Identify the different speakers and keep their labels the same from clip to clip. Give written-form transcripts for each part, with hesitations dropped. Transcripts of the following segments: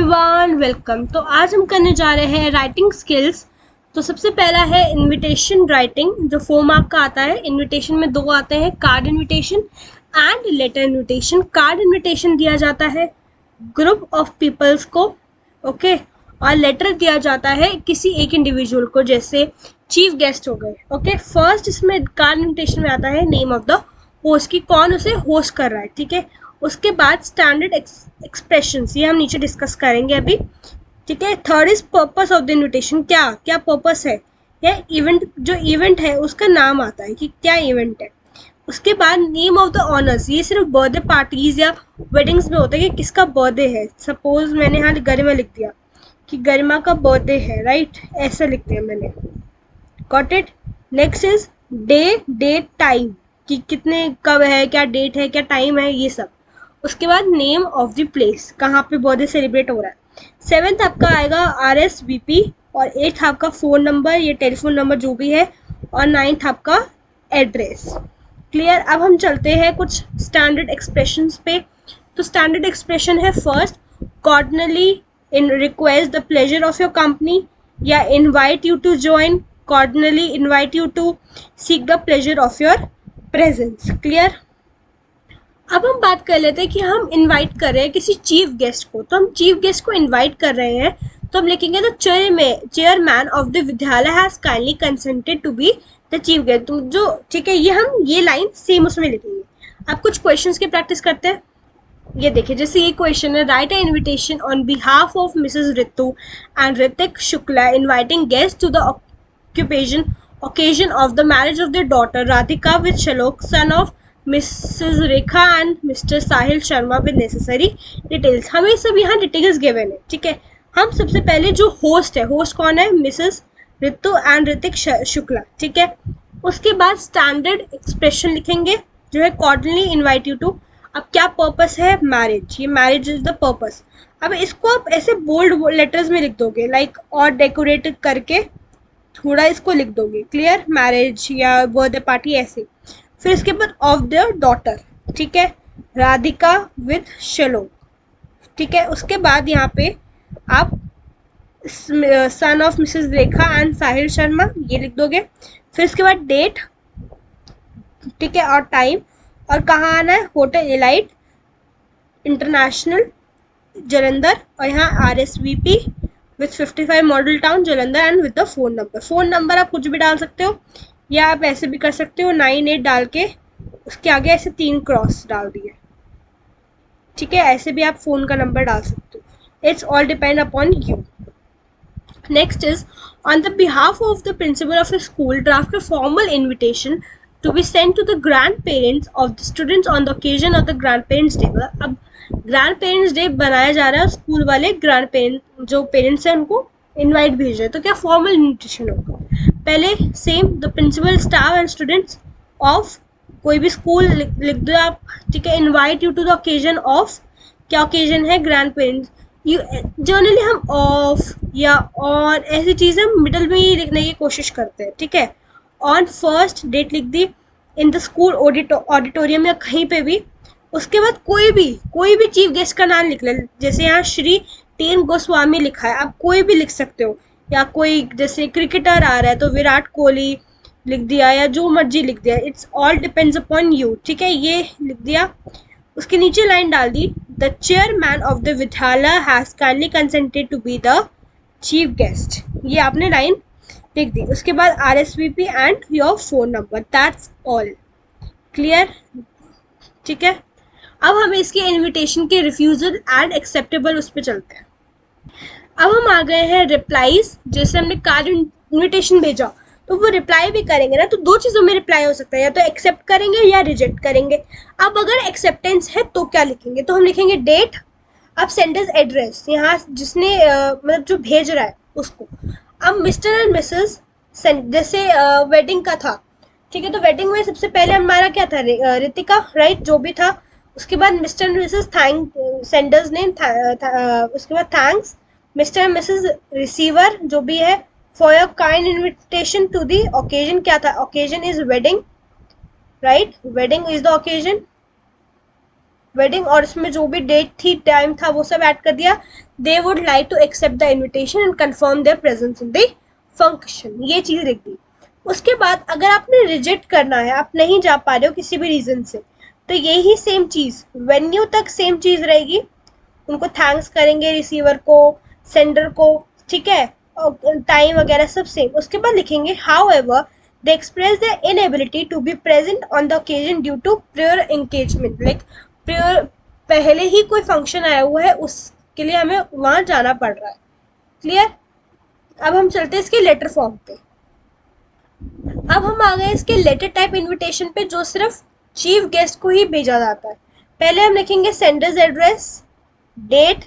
Speaker 1: Everyone, welcome. तो आज हम करने जा रहे हैं राइटिंग स्किल्स। तो सबसे पहला है इनविटेशन राइटिंग, जो 4 मार्क का आता है। इनविटेशन में 2 आते हैं, card invitation and later invitation. Card invitation दिया जाता है ग्रुप ऑफ पीपल्स को, ओके, और लेटर दिया जाता है किसी एक इंडिविजुअल को, जैसे चीफ गेस्ट हो गए, ओके। फर्स्ट इसमें कार्ड इनविटेशन में आता है नेम ऑफ द होस्ट, की कौन उसे होस्ट कर रहा है, ठीक है। उसके बाद स्टैंडर्ड एक्सप्रेशंस, ये हम नीचे डिस्कस करेंगे अभी, ठीक है। Third is purpose of the invitation, क्या क्या पर्पस है, या इवेंट, जो इवेंट है उसका नाम आता है कि क्या इवेंट है। उसके बाद नेम ऑफ द ऑनर्स, ये सिर्फ बर्थडे पार्टीज या वेडिंग्स में होता है कि किसका बर्थडे है। सपोज मैंने यहाँ गरिमा लिख दिया कि गरिमा का बर्थडे है, राइट, ऐसा लिख दिया मैंने, got it. Next is day, date, time, कि कितने कब है, क्या डेट है, क्या टाइम है, ये सब। उसके बाद नेम ऑफ द प्लेस, कहाँ पे बर्थडे सेलिब्रेट हो रहा है। 7th आपका आएगा RSVP, और 8th आपका फ़ोन नंबर, ये टेलीफोन नंबर जो भी है, और 9th आपका एड्रेस। क्लियर। अब हम चलते हैं कुछ स्टैंडर्ड एक्सप्रेशंस पे। तो स्टैंडर्ड एक्सप्रेशन है first, cordially in request the pleasure of your company, या invite you to join, cordially invite you to seek the pleasure of your presence. Clear. अब हम बात कर लेते हैं कि हम इनवाइट कर रहे हैं किसी चीफ गेस्ट को। तो हम चीफ गेस्ट को इनवाइट कर रहे हैं, तो हम लिखेंगे द चेयरमैन ऑफ द विद्यालय has kindly consented to be the chief guest, जो, ठीक है, ये लाइन सेम उसमें लिखेंगे। अब कुछ क्वेश्चंस की प्रैक्टिस करते हैं। ये देखिए, जैसे ये क्वेश्चन है, write a invitation on behalf of Mrs Ritu and Hritik Shukla inviting guest to the occasion of the marriage of their daughter Radhika with Shalok, son of Mrs. Rekha and Mr. Sahil Sharma with necessary details। हमें सब यहाँ details given है, ठीक है। हम सबसे पहले जो होस्ट है, होस्ट कौन है, मिसेस रितु एंड ऋतिक शुक्ला, ठीक है। उसके बाद स्टैंडर्ड एक्सप्रेशन लिखेंगे, जो है कॉर्डिनली इन्वाइट यू टू। अब क्या पर्पस है, मैरिज, ये मैरिज इज द पर्पस। अब इसको आप ऐसे बोल्ड लेटर्स में लिख दोगे, लाइक, और डेकोरेट करके थोड़ा इसको लिख दोगे, क्लियर, मैरिज या बर्थडे पार्टी ऐसे। फिर इसके बाद ऑफ देयर डॉटर, ठीक है, राधिका विद शलोक, ठीक है। उसके बाद यहाँ पे आप son of Mrs Rekha and Sahil Sharma, ये लिख दोगे। फिर इसके बाद डेट, ठीक है, और टाइम, और कहाँ आना है, होटल एलाइट इंटरनेशनल जलंधर, और यहाँ RSVP with 55 model town Jalandhar and with the phone number. Phone number आप कुछ भी डाल सकते हो, या आप ऐसे भी कर सकते हो, 98 डाल के उसके आगे ऐसे 3 क्रॉस डाल दिए, ठीक है। ऐसे भी आप फ़ोन का नंबर डाल सकते हो। It's all depend upon you. Next is on the behalf of the principal of a school draft a formal invitation to be send to the grandparents of the students on the occasion of the grandparents day. अब grandparents day बनाया जा रहा है, school वाले grand parent, जो parents हैं, उनको invite भेज रहे हैं, तो क्या फॉर्मल इन्विटेशन होगा। पहले same, the principal, staff and students of कोई भी स्कूल लिख दो आप, ठीक है। Invite you to the occasion of, क्या ओकेजन है, ग्रैंड पेरेंट्स। यू जनरली हम ऑफ या ऑन ऐसी चीज़ें मिडल में ही लिखने की कोशिश करते हैं, ठीक है। ऑन फर्स्ट डेट लिख दी, इन द स्कूल ऑडिटोरियम या कहीं पे भी। उसके बाद कोई भी चीफ गेस्ट का नाम लिख ले, जैसे यहाँ श्री टीएन गोस्वामी लिखा है, आप कोई भी लिख सकते हो, या कोई जैसे क्रिकेटर आ रहा है तो विराट कोहली लिख दिया, या जो मर्जी लिख दिया। It's all depends upon you, ठीक है, ये लिख दिया। उसके नीचे लाइन डाल दी, द चेयरमैन ऑफ द विद्यालय has kindly consented to be the chief guest, ये आपने लाइन लिख दी। उसके बाद RSVP and your phone number, that's all. Clear, ठीक है। अब हम इसके इनविटेशन के रिफ्यूजल एंड एक्सेप्टेबल उस पर चलते हैं। अब हम आ गए हैं रिप्लाईज। जैसे हमने कार्ड इनविटेशन भेजा, तो वो रिप्लाई भी करेंगे ना, तो 2 चीज़ों में रिप्लाई हो सकता है, या तो एक्सेप्ट करेंगे या रिजेक्ट करेंगे। अब अगर एक्सेप्टेंस है तो क्या लिखेंगे, तो हम लिखेंगे डेट। अब सेंडर्स एड्रेस, यहाँ जिसने मतलब जो भेज रहा है उसको। अब मिस्टर एंड मिसेस, जैसे वेडिंग का था, ठीक है, तो वेडिंग में सबसे पहले हमारा क्या था, रितिका, राइट, जो भी था। उसके बाद Mr and Mrs, sender's name, उसके बाद thanks Mr and Mrs receiver, जो भी है, for your kind invitation to the occasion, क्या था, occasion is wedding, right, wedding is the occasion. Wedding, और उसमें जो भी डेट थी, टाइम था, वो सब ऐड कर दिया. They would like to accept the invitation and confirm their presence in the function. ये चीज लिख दी. उसके बाद अगर आपने रिजेक्ट करना है, आप नहीं जा पा रहे हो किसी भी रीजन से, तो यही सेम चीज वेन्यू तक सेम चीज रहेगी. उनको थैंक्स करेंगे रिसीवर को, सेंडर को, ठीक है, टाइम वगैरह सब सेम. उसके बाद लिखेंगे however they express the inability to be present on the occasion due to prior engagement. Like prior, पहले ही कोई फंक्शन आया हुआ है, उसके लिए हमें वहां जाना पड़ रहा है. क्लियर. अब हम चलते हैं इसके लेटर फॉर्म पे. अब हम आ गए इसके लेटर टाइप इनविटेशन पे, जो सिर्फ चीफ गेस्ट को ही भेजा जाता है. पहले हम लिखेंगे sender's address, date,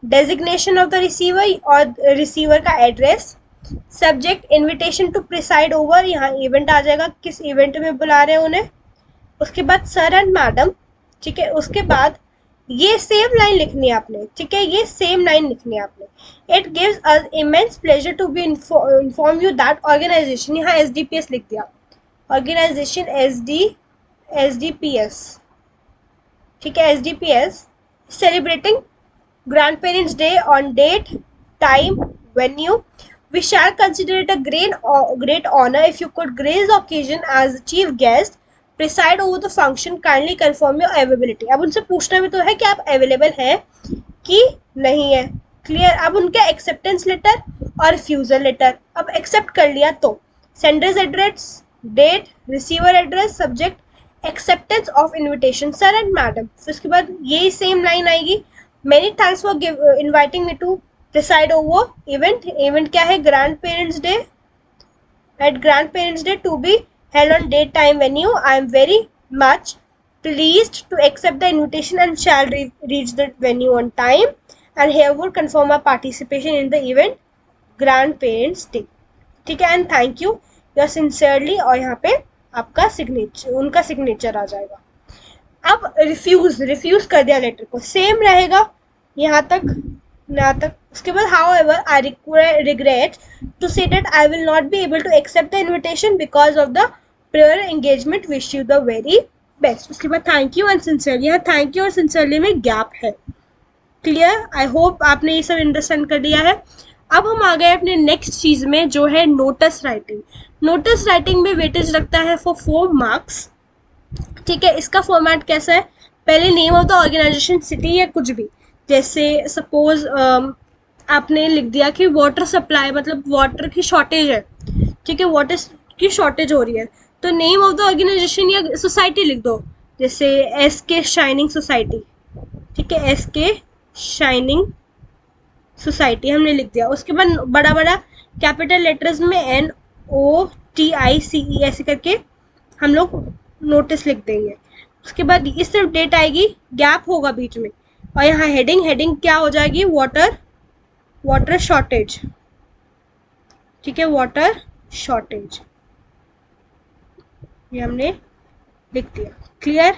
Speaker 1: designation of the receiver और रिसीवर का address, subject invitation to preside over, यहाँ इवेंट आ जाएगा, किस इवेंट में बुला रहे हैं उन्हें. उसके बाद सर एंड मैडम, ठीक है. उसके बाद ये सेम लाइन लिखनी है आपने, ठीक है, ये सेम लाइन लिखनी है आपने. It gives us immense pleasure to be inform you that organisation, यहाँ SDPS लिख दिया, ऑर्गेनाइजेशन SDPS, ठीक है, SDPS celebrating grandparents day on date, time, venue. We shall consider it a great honor if you could grace the occasion as the chief guest, preside over the function, kindly confirm your availability. अब उनसे पूछना भी तो है कि आप available हैं कि नहीं है. क्लियर. अब उनका एक्सेप्टेंस लेटर और रिफ्यूजल लेटर, अब एक्सेप्ट कर लिया तो sender's address, date, receiver address, subject, acceptance of invitation sir and madam. उसके बाद यही सेम लाइन आएगी, many thanks for inviting me to preside over event. Event क्या है, grandparents day, at grandparents day to be held on date, time, venue. I am very much pleased to accept the invitation and shall reach the venue on time and herewith confirm my participation in the event grandparents day. ठीक है, and thank you, yours sincerely. और यहाँ पे आपका signature, उनका signature आ जाएगा. अब refuse कर दिया लेटर को, सेम रहेगा यहाँ तक. उसके बाद however I regret to say that I will not be able to accept the invitation because of the prior engagement. Wish you the very best. उसके बाद थैंक यू एंड सिंसियरली, यहाँ thank you और sincerely में gap है. Clear. I hope आपने ये सब understand कर लिया है. अब हम आ गए अपने नेक्स्ट चीज में, जो है नोटिस राइटिंग. नोटिस राइटिंग में वेटेज लगता है फॉर 4 मार्क्स. ठीक है. इसका फॉर्मेट कैसा है, पहले name of the organisation, city या कुछ भी, जैसे सपोज आपने लिख दिया कि वाटर सप्लाई, मतलब वाटर की शॉर्टेज है, ठीक है, वाटर की शॉर्टेज हो रही है, तो नेम ऑफ द ऑर्गेनाइजेशन या सोसाइटी लिख दो, जैसे SK शाइनिंग सोसाइटी. ठीक है, SK शाइनिंग सोसाइटी हमने लिख दिया. उसके बाद बड़ा बड़ा कैपिटल लेटर्स में NOTICE ऐसे करके हम लोग नोटिस लिख देंगे. उसके बाद इस तरफ डेट आएगी, गैप होगा बीच में, और यहाँ हेडिंग क्या हो जाएगी, वाटर शॉर्टेज. ठीक है, वाटर शॉर्टेज, ये हमने लिख दिया. क्लियर.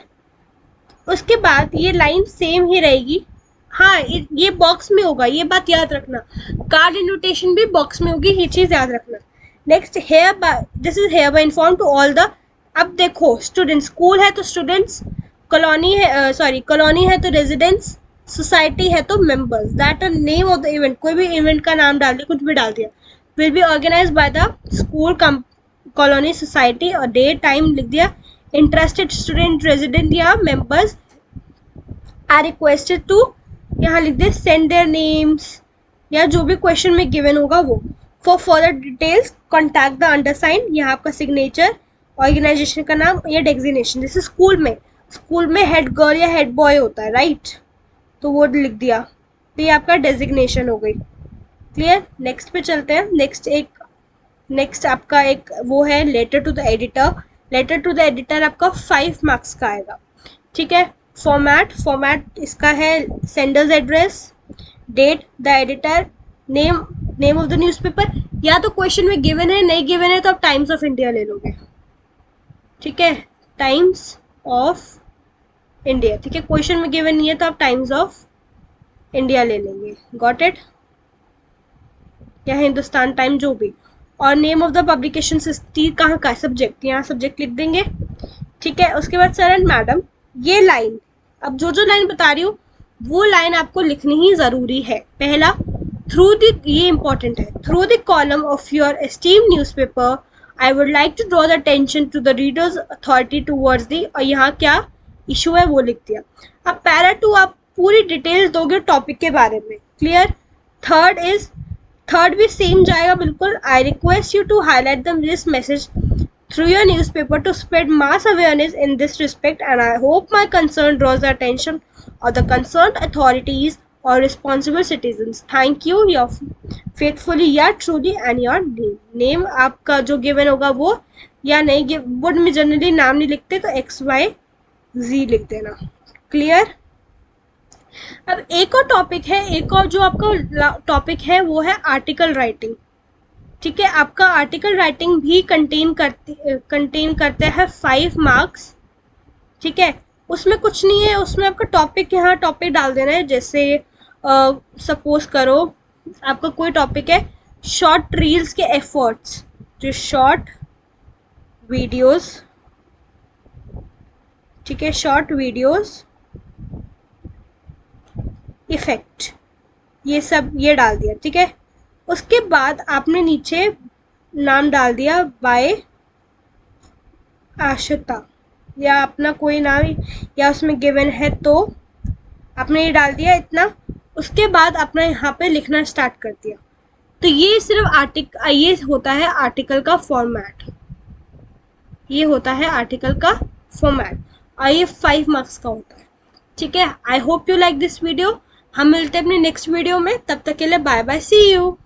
Speaker 1: उसके बाद ये लाइन सेम ही रहेगी. हाँ, ये बॉक्स में होगा, ये बात याद रखना. कार्ड इन्विटेशन भी बॉक्स में होगी, ये चीज याद रखना. Next, this is hereby inform to all the. अब देखो, स्टूडेंट्स, स्कूल है तो स्टूडेंट्स, कॉलोनी है तो रेजिडेंट्स, सोसाइटी है तो members. That are name of the event, कोई भी इवेंट का नाम डाल दिया, कुछ भी डाल दिया. Will be organise by the school, colony, society, और डेट, टाइम लिख दिया. इंटरेस्टेड स्टूडेंट, रेजिडेंट या मेंबर्स आर रिक्वेस्टेड टू, यहाँ लिख दे सेंड देयर नेम्स, या जो भी क्वेश्चन में गिवन होगा वो. For further details contact the undersigned, यहाँ आपका सिग्नेचर, ऑर्गेनाइजेशन का नाम या डेजिग्नेशन. जैसे स्कूल में हेड गर्ल या हेड बॉय होता है, राइट, तो वो लिख दिया, तो ये आपका डेजिग्नेशन हो गई. क्लियर. नेक्स्ट पे चलते हैं. नेक्स्ट आपका एक वो है letter to the editor. Letter to the editor आपका 5 मार्क्स का आएगा. ठीक है. फॉर्मेट इसका है sender's address, date, the editor, name of the newspaper. या तो क्वेश्चन में गिवन है, नहीं गिवन है तो आप टाइम्स ऑफ इंडिया ले लोगे. ठीक है, टाइम्स ऑफ इंडिया. ठीक है, क्वेश्चन में गिवन नहीं है तो आप टाइम्स ऑफ इंडिया ले लेंगे. Got it. या हिंदुस्तान टाइम, जो भी. और name of the publication city कहाँ का है, सब्जेक्ट, यहाँ सब्जेक्ट लिख देंगे. ठीक है. उसके बाद सर एंड मैडम, ये लाइन अब जो लाइन बता रही हूँ वो लाइन आपको लिखनी ही ज़रूरी है। पहला, थ्रू द, ये इंपॉर्टेंट है, through the column of your esteem newspaper I would like to draw the attention to the readers authority towards the, और यहाँ क्या इशू है वो लिख दिया। अब पैरा 2 आप पूरी डिटेल्स दोगे टॉपिक के बारे में, क्लियर। थर्ड भी सेम जाएगा बिल्कुल। I request you to highlight this message through your newspaper to spread mass awareness in this respect, and I hope my concern draws the attention of the concerned authorities or responsible citizens. Thank you. Your faithfully या truly and your name. Name आपका जो given होगा वो, या नहीं board में generally नाम नहीं लिखते तो XYZ लिख देना, क्लियर। अब एक और टॉपिक है, एक और जो आपका टॉपिक है वो है आर्टिकल राइटिंग। ठीक है, आपका आर्टिकल राइटिंग भी कंटेन करते हैं 5 मार्क्स। ठीक है, उसमें कुछ नहीं है, उसमें आपका टॉपिक, यहाँ टॉपिक डाल देना है। जैसे सपोज करो आपका कोई टॉपिक है शॉर्ट रील्स के एफर्ट्स, जो शॉर्ट वीडियोस, ठीक है, शॉर्ट वीडियोस इफेक्ट, ये सब ये डाल दिया। ठीक है, उसके बाद आपने नीचे नाम डाल दिया बाय आशिता, या अपना कोई नाम, या उसमें गिवन है तो आपने ये डाल दिया इतना। उसके बाद आपने यहाँ पे लिखना स्टार्ट कर दिया। तो ये सिर्फ ये होता है आर्टिकल का फॉर्मेट, ये होता है आर्टिकल का फॉर्मेट, और ये 5 मार्क्स का होता है। ठीक है, I hope you like this video. हम मिलते हैं अपने नेक्स्ट वीडियो में, तब तक के लिए बाय बाय, सी यू।